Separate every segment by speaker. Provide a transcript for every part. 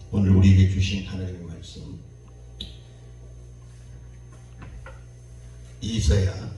Speaker 1: 오늘 우리에게 주신 하나님의 말씀 이사야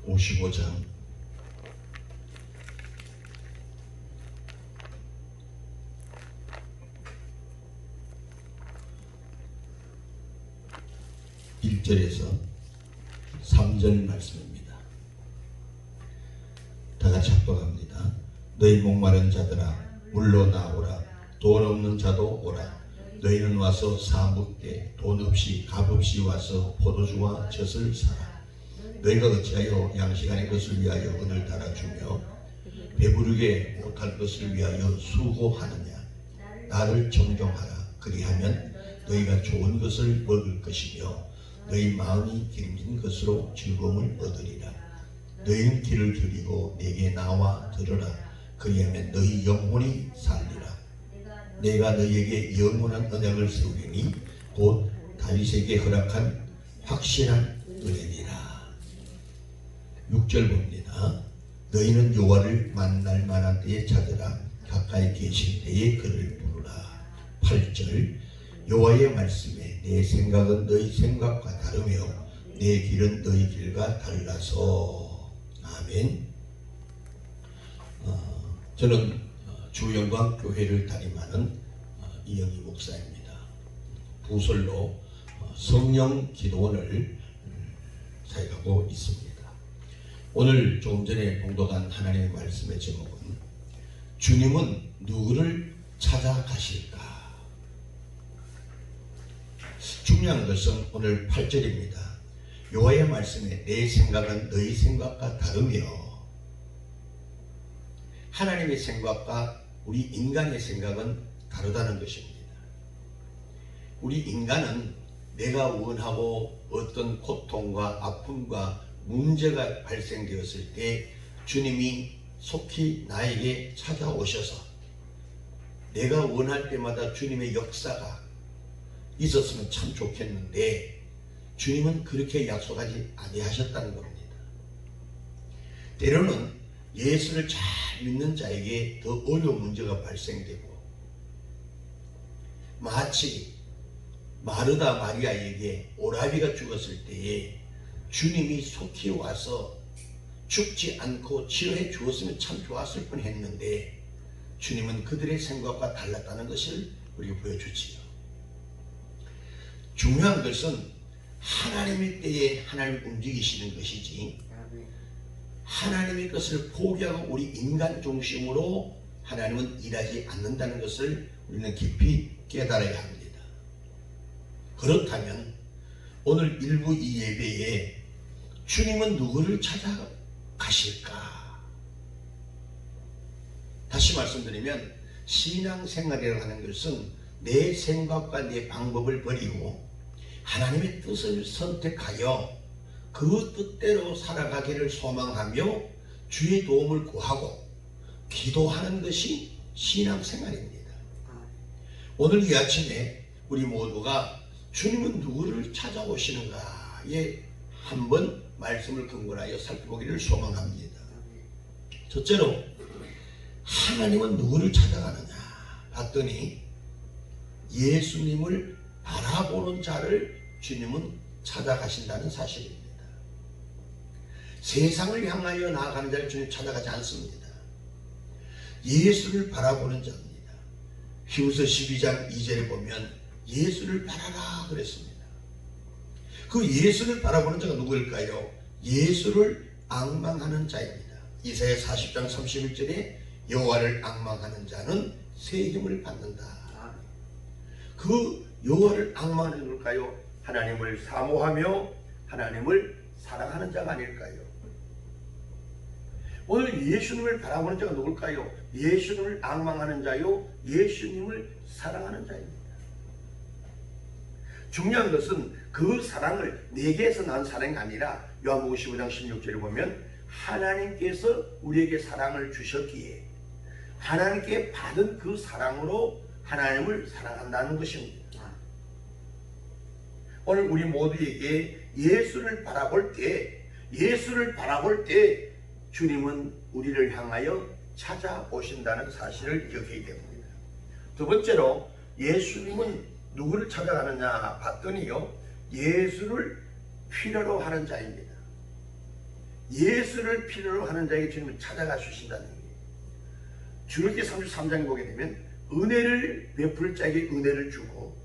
Speaker 1: 55장 1절에서 3절 말씀입니다. 다같이 합독합니다. 너희 목마른 자들아 물러 나오라. 돈 없는 자도 오라. 너희는 와서 사 먹되 돈 없이 값 없이 와서 포도주와 젖을 사라. 너희가 어찌하여 양식안의 것을 위하여 은을 달아주며 배부르게 못할 것을 위하여 수고하느냐. 나를 정종하라. 그리하면 너희가 좋은 것을 먹을 것이며 너희 마음이 기름진 것으로 즐거움을 얻으리라. 너희는 귀를 기울이고 내게 나와 들으라. 그리하면 너희 영혼이 살리라. 내가 너희에게 영원한 언약을 세우리니 곧 다윗에게 허락한 확실한 은혜니라. 6절 봅니다. 너희는 여호와를 만날 만한 때에 찾으라. 가까이 계실 때에 그를 부르라. 8절 여호와의 말씀에 내 생각은 너희 생각과 다르며 내 길은 너희 길과 달라서. 아멘. 저는 주영광교회를 담임하는 이영희 목사입니다. 부설로 성령 기도원을 사역하고 있습니다. 오늘 조금 전에 봉독한 하나님의 말씀의 제목은 주님은 누구를 찾아가실까? 중요한 것은 오늘 8절입니다. 여호와의 말씀에 내 생각은 너희 생각과 다르며. 하나님의 생각과 우리 인간의 생각은 다르다는 것입니다. 우리 인간은 내가 원하고 어떤 고통과 아픔과 문제가 발생되었을 때 주님이 속히 나에게 찾아오셔서 내가 원할 때마다 주님의 역사가 있었으면 참 좋겠는데 주님은 그렇게 약속하지 아니하셨다는 겁니다. 때로는 예수를 잘 믿는 자에게 더 어려운 문제가 발생되고, 마치 마르다 마리아에게 오라비가 죽었을 때에 주님이 속히 와서 죽지 않고 치료해 주었으면 참 좋았을 뻔했는데 주님은 그들의 생각과 달랐다는 것을 우리가 보여주지요. 중요한 것은 하나님의 때에 하나님이 움직이시는 것이지 하나님의 것을 포기하고 우리 인간 중심으로 하나님은 일하지 않는다는 것을 우리는 깊이 깨달아야 합니다. 그렇다면 오늘 일부 이 예배에 주님은 누구를 찾아가실까? 다시 말씀드리면 신앙생활이라고 하는 것은 내 생각과 내 방법을 버리고 하나님의 뜻을 선택하여 그 뜻대로 살아가기를 소망하며 주의 도움을 구하고 기도하는 것이 신앙생활입니다. 오늘 이 아침에 우리 모두가 주님은 누구를 찾아오시는가에 한번 말씀을 근거하여 살펴보기를 소망합니다. 첫째로 하나님은 누구를 찾아가느냐 봤더니 예수님을 바라보는 자를 주님은 찾아가신다는 사실입니다. 세상을 향하여 나아가는 자를 주님 찾아가지 않습니다. 예수를 바라보는 자입니다. 히브리서 12장 2절에 보면 예수를 바라라 그랬습니다. 그 예수를 바라보는 자가 누구일까요? 예수를 앙망하는 자입니다. 이사야 40장 31절에 여호와를 앙망하는 자는 새 힘을 받는다. 그 여호와를 앙망하는 누굴까요? 하나님을 사모하며 하나님을 사랑하는 자가 아닐까요? 오늘 예수님을 바라보는 자가 누굴까요? 예수님을 앙망하는 자요, 예수님을 사랑하는 자입니다. 중요한 것은 그 사랑을 내게서 난 사랑이 아니라 요한복음 15장 16절에 보면 하나님께서 우리에게 사랑을 주셨기에 하나님께 받은 그 사랑으로 하나님을 사랑한다는 것입니다. 오늘 우리 모두에게 예수를 바라볼 때
Speaker 2: 예수를 바라볼 때 주님은 우리를 향하여 찾아오신다는 사실을 기억해야 됩니다. 두 번째로 예수님은 누구를 찾아가느냐 봤더니요, 예수를 필요로 하는 자입니다. 예수를 필요로 하는 자에게 주님은 찾아가 주신다는 얘기예요. 주일기 33장에 보게 되면 은혜를 베풀 자에게 은혜를 주고,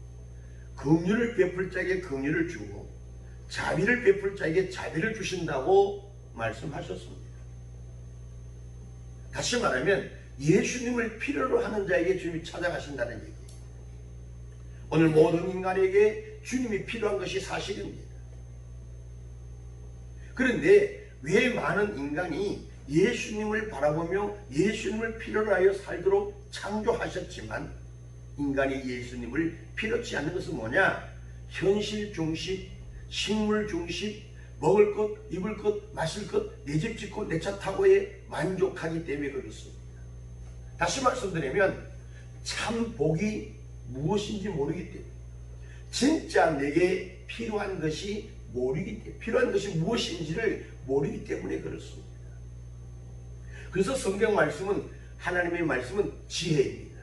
Speaker 2: 긍휼을 베풀 자에게 긍휼을 주고, 자비를 베풀 자에게 자비를 주신다고 말씀하셨습니다. 다시 말하면 예수님을 필요로 하는 자에게 주님이 찾아가신다는 얘기예요. 오늘 모든 인간에게 주님이 필요한 것이 사실입니다. 그런데 왜 많은 인간이 예수님을 바라보며 예수님을 필요로 하여 살도록 창조하셨지만 인간이 예수님을 필요치 않는 것은 뭐냐? 현실 중심, 식물 중심, 먹을 것, 입을 것, 마실 것, 내 집 짓고 내 차 타고에 만족하기 때문에 그렇습니다. 다시 말씀드리면 참 복이 무엇인지 모르기 때문에, 진짜 내게 필요한 것이 모르기 때문에, 필요한 것이 무엇인지를 모르기 때문에 그렇습니다. 그래서 성경 말씀은, 하나님의 말씀은 지혜입니다.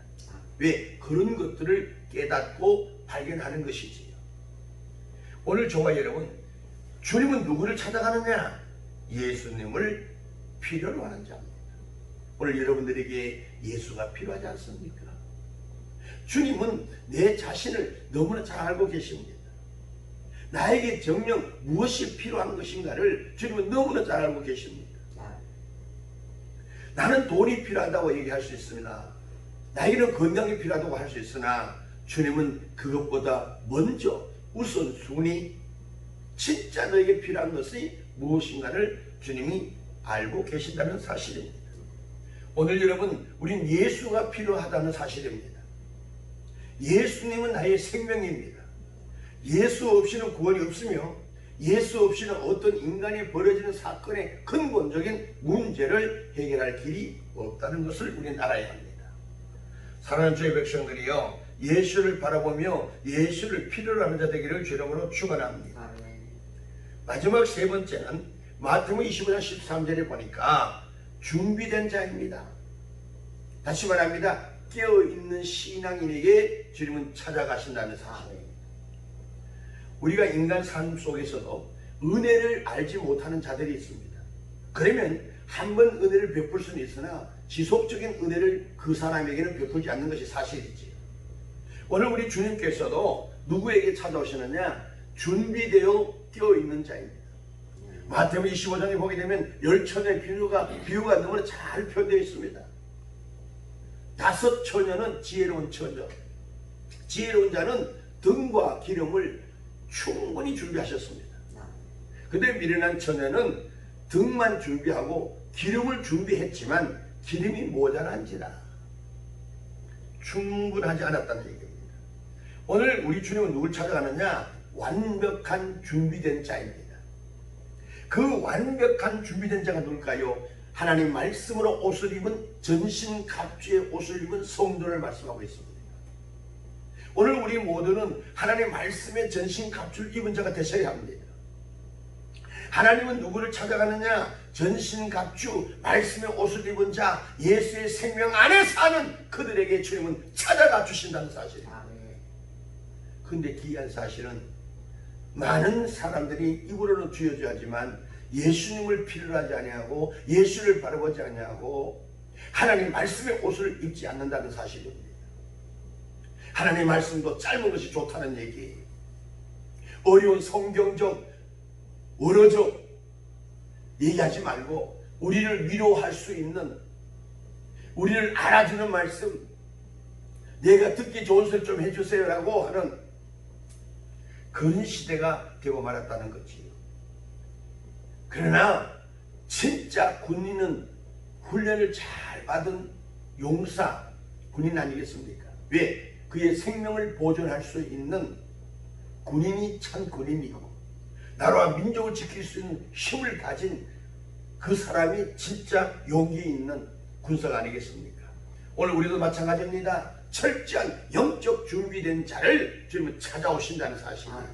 Speaker 2: 왜? 그런 것들을 깨닫고 발견하는 것이지요. 오늘 저와 여러분, 주님은 누구를 찾아가느냐? 예수님을 필요로 하는 자입니다. 오늘 여러분들에게 예수가 필요하지 않습니까? 주님은 내 자신을 너무나 잘 알고 계십니다. 나에게 정녕 무엇이 필요한 것인가를 주님은 너무나 잘 알고 계십니다. 나는 돈이 필요하다고 얘기할 수 있습니다. 나에게는 건강이 필요하다고 할 수 있으나 주님은 그것보다 먼저 우선순위, 진짜 너에게 필요한 것이 무엇인가를 주님이 알고 계신다는 사실입니다. 오늘 여러분, 우린 예수가 필요하다는 사실입니다. 예수님은 나의 생명입니다. 예수 없이는 구원이 없으며 예수 없이는 어떤 인간이 벌어지는 사건의 근본적인 문제를 해결할 길이 없다는 것을 우리는 알아야 합니다. 사랑하는 주의 백성들이요, 예수를 바라보며 예수를 필요로 하는 자 되기를 주님으로 축원합니다. 마지막 세 번째는 마태복음 25장 13절에 보니까 준비된 자입니다. 다시 말합니다. 깨어있는 신앙인에게 주님은 찾아가신다는 사실입니다. 우리가 인간 삶 속에서도 은혜를 알지 못하는 자들이 있습니다. 그러면 한 번 은혜를 베풀 수는 있으나 지속적인 은혜를 그 사람에게는 베풀지 않는 것이 사실이지. 오늘 우리 주님께서도 누구에게 찾아오시느냐? 준비되어 깨어있는 자입니다. 마태복음 25장에 보게 되면 열처녀의 비유가 너무나 잘 표현되어 있습니다. 5 처녀는 지혜로운 처녀, 지혜로운 자는 등과 기름을 충분히 준비하셨습니다. 근데 미련한 처녀는 등만 준비하고 기름을 준비했지만 기름이 모자란지라 충분하지 않았다는 얘기입니다. 오늘 우리 주님은 누굴 찾아가느냐? 완벽한 준비된 자입니다. 그 완벽한 준비된 자가 누굴까요? 하나님 말씀으로 옷을 입은 전신갑주의 옷을 입은 성도를 말씀하고 있습니다. 오늘 우리 모두는 하나님 말씀의 전신갑주를 입은 자가 되셔야 합니다. 하나님은 누구를 찾아가느냐? 전신갑주 말씀의 옷을 입은 자, 예수의 생명 안에 사는 그들에게 주님은 찾아가 주신다는 사실입니다. 그런데 기이한 사실은 많은 사람들이 입으로는 주여주 하지만 예수님을 필요로 하지 아니하고 예수를 바라보지 아니하고 하나님 말씀의 옷을 입지 않는다는 사실입니다. 하나님 말씀도 짧은 것이 좋다는 얘기예요. 어려운 성경적, 원어적 얘기하지 말고 우리를 위로할 수 있는, 우리를 알아주는 말씀, 내가 듣기 좋은 소리 좀 해주세요 라고 하는 그런 시대가 되고 말았다는 거지요. 그러나 진짜 군인은 훈련을 잘 받은 용사, 군인 아니겠습니까? 왜? 그의 생명을 보존할 수 있는 군인이 참 군인이고 나라와 민족을 지킬 수 있는 힘을 가진 그 사람이 진짜 용기 있는 군사가 아니겠습니까? 오늘 우리도 마찬가지입니다. 철저한 영적 준비된 자를 주님은 찾아오신다는 사실입니다.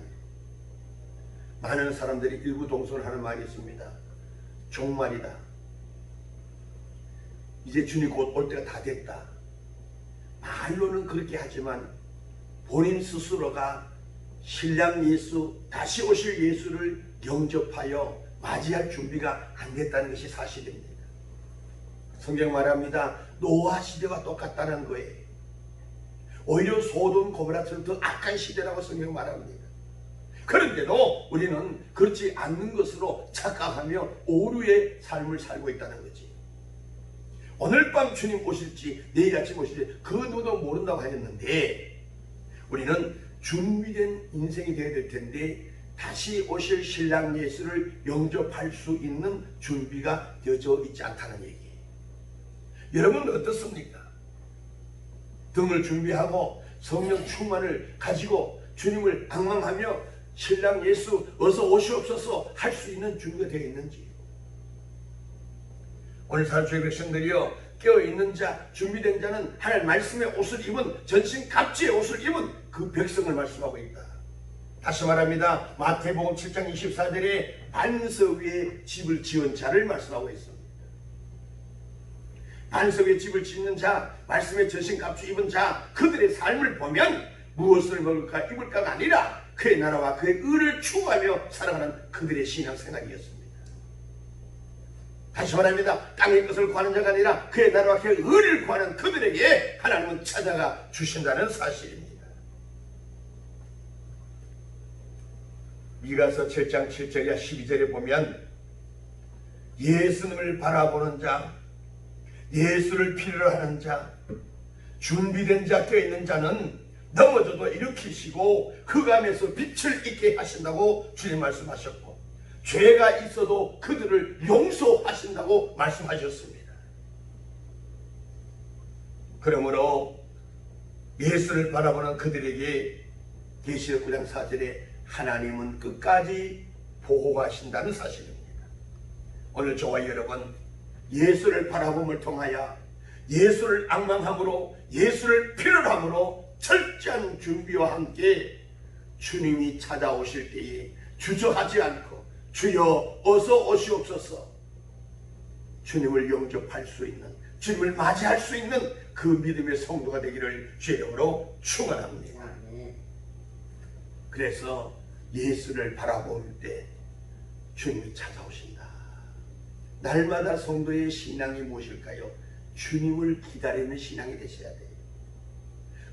Speaker 2: 많은 사람들이 일부 동선하는 말이 있습니다. 종말이다. 이제 주님 곧 올 때가 다 됐다. 말로는 그렇게 하지만 본인 스스로가 신랑 예수, 다시 오실 예수를 영접하여 맞이할 준비가 안 됐다는 것이 사실입니다. 성경 말합니다. 노아 시대와 똑같다는 거예요. 오히려 소돔 고모라처럼 더 악한 시대라고 성경 말합니다. 그런데도 우리는 그렇지 않는 것으로 착각하며 오류의 삶을 살고 있다는 거지. 오늘 밤 주님 오실지 내일 아침 오실지 그 누구도 모른다고 하였는데, 우리는 준비된 인생이 되어야 될 텐데 다시 오실 신랑 예수를 영접할 수 있는 준비가 되어져 있지 않다는 얘기예요. 여러분은 어떻습니까? 등을 준비하고 성령 충만을 가지고 주님을 방황하며 신랑 예수 어서 오시옵소서 할 수 있는 준비가 되어 있는지. 오늘 사주의 백성들이여, 깨어있는 자, 준비된 자는 하나님 말씀의 옷을 입은, 전신 갑주의 옷을 입은 그 백성을 말씀하고 있다. 다시 말합니다. 마태복음 7장 24절에 반석 위에 집을 지은 자를 말씀하고 있습니다. 반석 위에 집을 짓는 자, 말씀의 전신 갑주 입은 자, 그들의 삶을 보면 무엇을 먹을까 입을까가 아니라 그의 나라와 그의 의를 추구하며 살아가는 그들의 신앙생활이었습니다. 다시 말합니다. 땅의 것을 구하는 자가 아니라 그의 나라와 그의 의를 구하는 그들에게 하나님은 찾아가 주신다는 사실입니다. 미가서 7장 7절이야 12절에 보면 예수님을 바라보는 자, 예수를 필요로 하는 자, 준비된 자, 껴있는 자는 넘어져도 일으키시고 흑암에서 빛을 있게 하신다고 주님 말씀하셨고, 죄가 있어도 그들을 용서하신다고 말씀하셨습니다. 그러므로 예수를 바라보는 그들에게 계시록 9장 4절에 하나님은 끝까지 보호하신다는 사실입니다. 오늘 저와 여러분, 예수를 바라봄을 통하여 예수를 앙망함으로, 예수를 필요로 함으로 철저한 준비와 함께 주님이 찾아오실 때에 주저하지 않고 주여 어서 오시옵소서, 주님을 영접할 수 있는, 주님을 맞이할 수 있는 그 믿음의 성도가 되기를 주의 이름으로 축원합니다. 그래서 예수를 바라볼 때 주님이 찾아오신다. 날마다 성도의 신앙이 무엇일까요? 주님을 기다리는 신앙이 되셔야 돼요.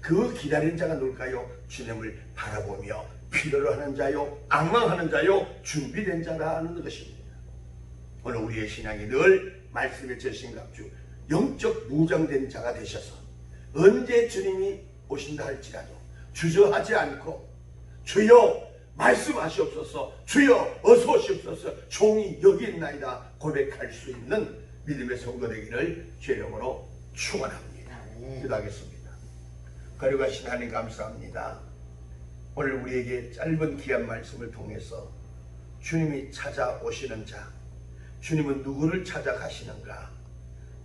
Speaker 2: 그 기다리는 자가 누굴까요? 주님을 바라보며 필요로 하는 자요, 앙망하는 자요, 준비된 자라는 것입니다. 오늘 우리의 신앙이 늘 말씀의 전신갑주, 영적 무장된 자가 되셔서 언제 주님이 오신다 할지라도 주저하지 않고 주여 말씀하시옵소서, 주여 어서 오시옵소서, 종이 여기 있나이다 고백할 수 있는 믿음의 성도 되기를 주의 이름으로 축원합니다. 기도하겠습니다. 거룩하신 하나님 감사합니다. 오늘 우리에게 짧은 귀한 말씀을 통해서 주님이 찾아오시는 자, 주님은 누구를 찾아가시는가,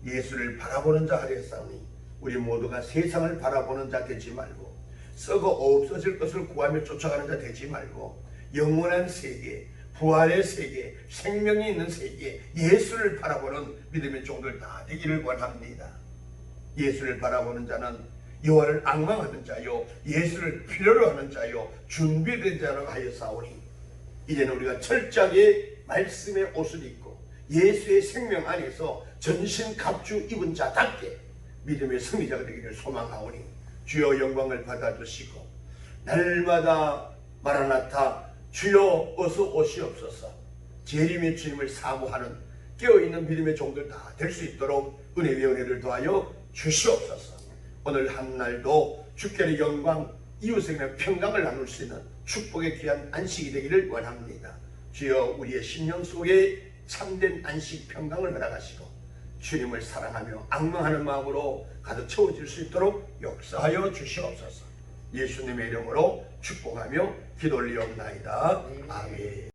Speaker 2: 예수를 바라보는 자 하랬사오니 우리 모두가 세상을 바라보는 자 되지 말고 썩어 없어질 것을 구하며 쫓아가는 자 되지 말고 영원한 세계, 부활의 세계, 생명이 있는 세계, 예수를 바라보는 믿음의 종들 다 되기를 원합니다. 예수를 바라보는 자는 여호와를 앙망하는 자요, 예수를 필요로 하는 자요, 준비된 자라고 하였사오니 이제는 우리가 철저하게 말씀의 옷을 입고 예수의 생명 안에서 전신갑주 입은 자답게 믿음의 승리자가 되기를 소망하오니 주여 영광을 받아주시고 날마다 마라나타 주여 어서 오시옵소서, 재림의 주님을 사모하는 깨어있는 믿음의 종들 다 될 수 있도록 은혜의 은혜를 더하여 주시옵소서. 오늘 한날도 주께의 영광, 이웃에게 평강을 나눌 수 있는 축복의 귀한 안식이 되기를 원합니다. 주여 우리의 심령 속에 참된 안식 평강을 허락하시고 주님을 사랑하며 앙망하는 마음으로 가득 채워질 수 있도록 역사하여 주시옵소서. 예수님의 이름으로 축복하며 기도 올리옵나이다. 아멘.